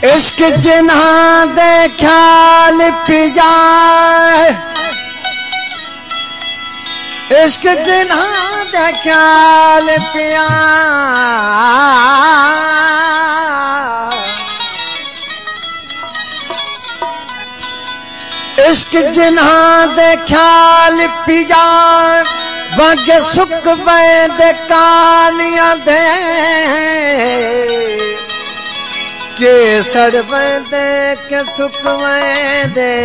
इश्क जिन्हां दे ख्याल पिया, इश्क जिन्हां दे ख्याल पिया, इश्क जिन्हां दे ख्याल पिया, वगे सुख वैंदे कालियां दे के सड़ वैंदे के सुख वैंदे,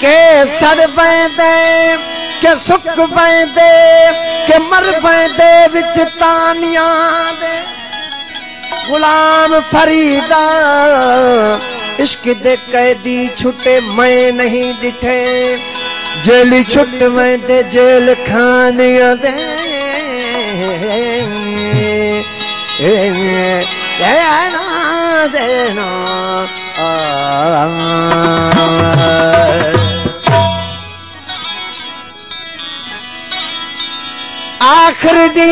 के सड़ वैंदे के सुख वैंदे, के मर वैंदे विच तानियां दे। गुलाम फरीदा इश्क दे कैदी छुटे मैं नहीं डिठे, जेल छुट वैंदे जेल खानियां दे। देना आखिर दी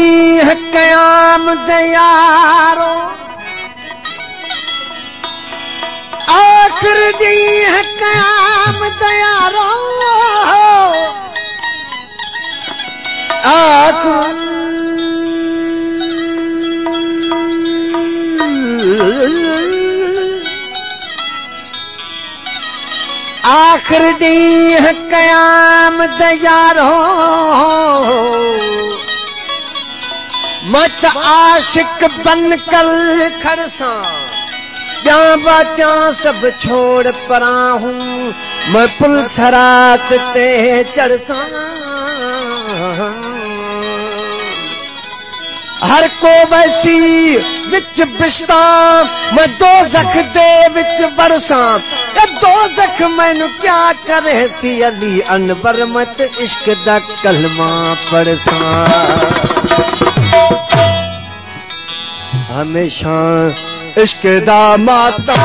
क़यामत यारो, आखिर दी क़यामत यारो, आखिर आखिर दी क़यामत यारो, मत आशिक बन कर खड़सा, क्या बात्या सब छोड़ परा हूँ, मैं पुल सरात ते चढ़सा। हर को वैसी विच बिश्ता, मैं दोज़ख दे विच बरसा, ये दोज़ख मैनू क्या करे सी अली अनवर, मत इश्क दा कलमा पढ़सा। हमेशा इश्क दा मातम,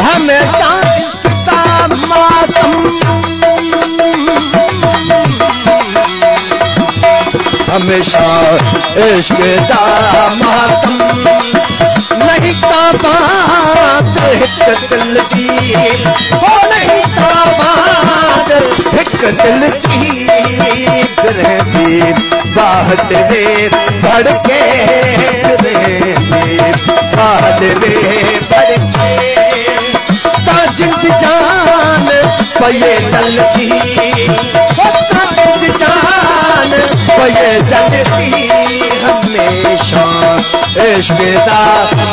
हमेशा इश्क दा मातम, हमेशा इश्क दा मातम, नहीं ता बात हिक दिल दी, हो नहीं ता बात हिक दिल दी, रहती बाहट वे भड़के, रहती बाहट वे भड़के, ता जिंद जान पये चलती, ता जिंद जान पये चलती, हमेशा इश्क दा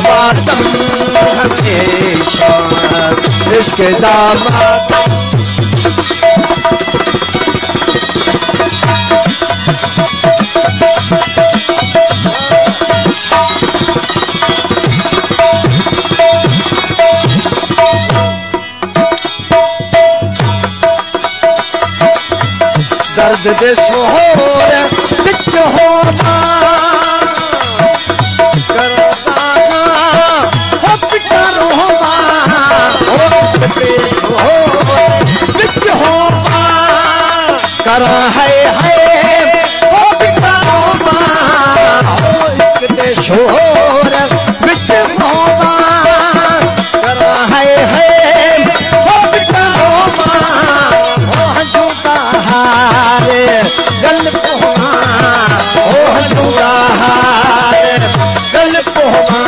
मातम, हमेशा इश्क दा मातम। दर्द दे सोहर बिच होना, करना हो पिता रोना, दर्द दे सोहर बिच होना, करा है हो पिता रोना, इश्क दे सोहर बिच होना, करा है हो पिता रोना, गल पोहा ओ हजूरा हार, गल पोहा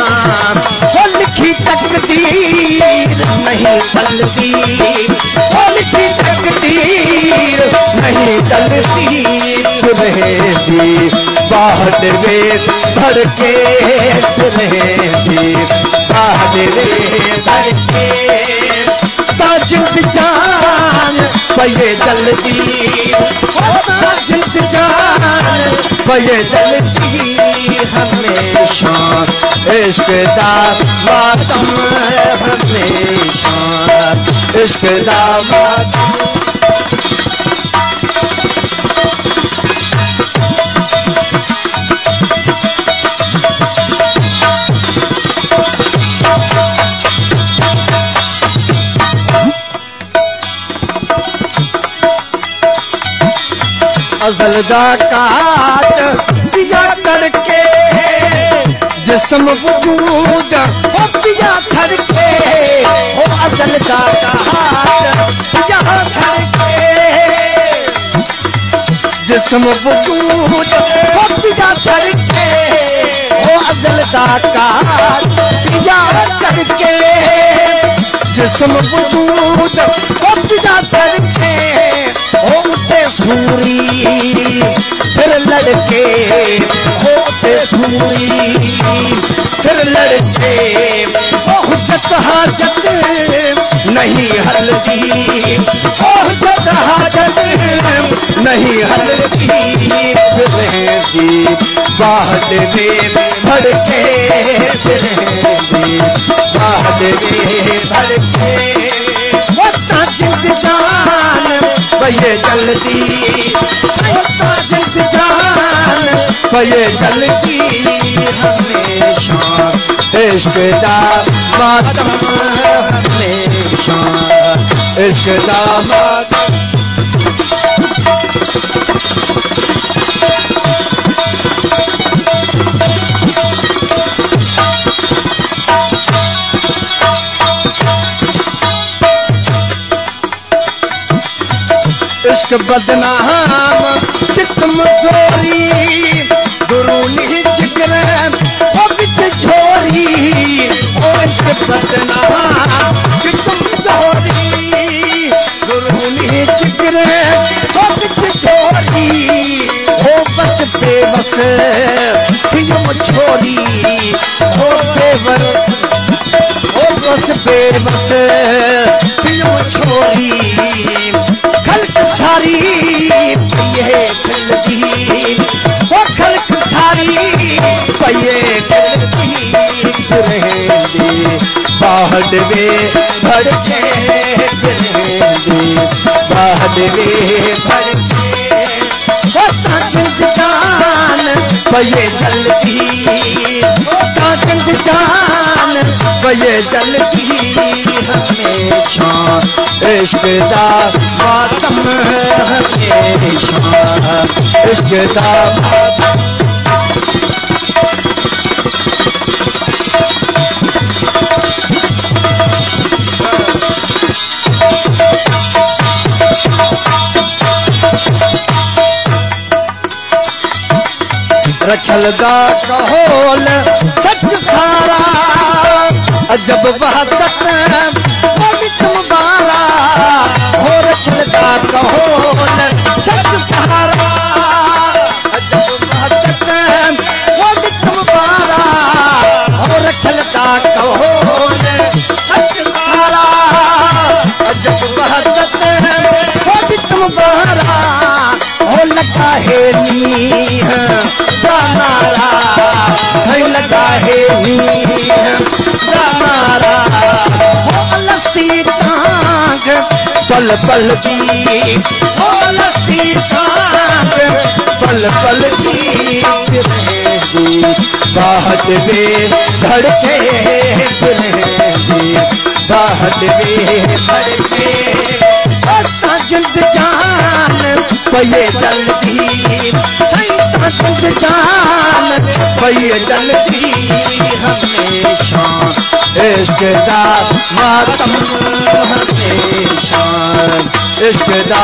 वो लिखी तकदीर नहीं टलती, वो लिखी तकदीर नहीं टलती, रहेगी बाहर वे भड़के, रहेगी वे धड़के जिंद जान पये जल्दी जिंद जान पये जल्दी हमेशा इश्क दा मातम हमेशा इश्क दा मातम अज़ल दा काट पिया करके जिस्म वजूद हो पिया करके हो अज़ल दा काट पिया करके जिस्म वजूद हो पिया करके हो अज़ल दा काट पिया करके जिस्म वजूद हो पिया करके होते सूरी फिर लड़के होते सूरी फिर लड़के हुज्जत हाजत नहीं हल्दी हुज्जत हाजत नहीं हल्दी फिरेंदी बाहर में भड़के फिरेंदी बाहर में भड़के होता जिंद जान पये जल्दी जिंद जान पये जल्दी हमेशा इश्क दा मातम हमेशा इश्क दा मातम इश्क बदनाम कितम जोरी दुरूनी जिगर ओ बिच छोरी ओ इश्क बदनाम कितम जोरी दुरूनी जिगर ओ बिच छोरी हो बस बेबस फियम छोरी हो बेवर हो बस बेबस फियम छोरी खल्क सारी पये खलदी वो खल्क सारी पये खलदी रहेंदी बाहर वे भड़के रहेंदी बाहर वे भड़के होता जिंद जान पये जल्दी होता जिंद जान पये जल्दी हमेशा इश्क दा मातम हमेशा इश्क दा मातम रखल दा कहोल सच सारा अजब वहदत तुम बारा हो रखल दा कहोल सच सारा अजब वहदत तुम बारा हो रखल दा कहोल सच सारा अजब वहदत तुम बारा हो लगा है नीह मारा सही लगा है मारा हो लस्ती तांग पल पल दी हो लस्ती तांग पल पल दी फिरेंदी बाहर वे धड़के फिरेंदी बाहर वे धड़के होता जिंद जान पये जल्दी जिंद जान पये जल्दी हमेशा इश्क दा मातम हमेशा इश्क दा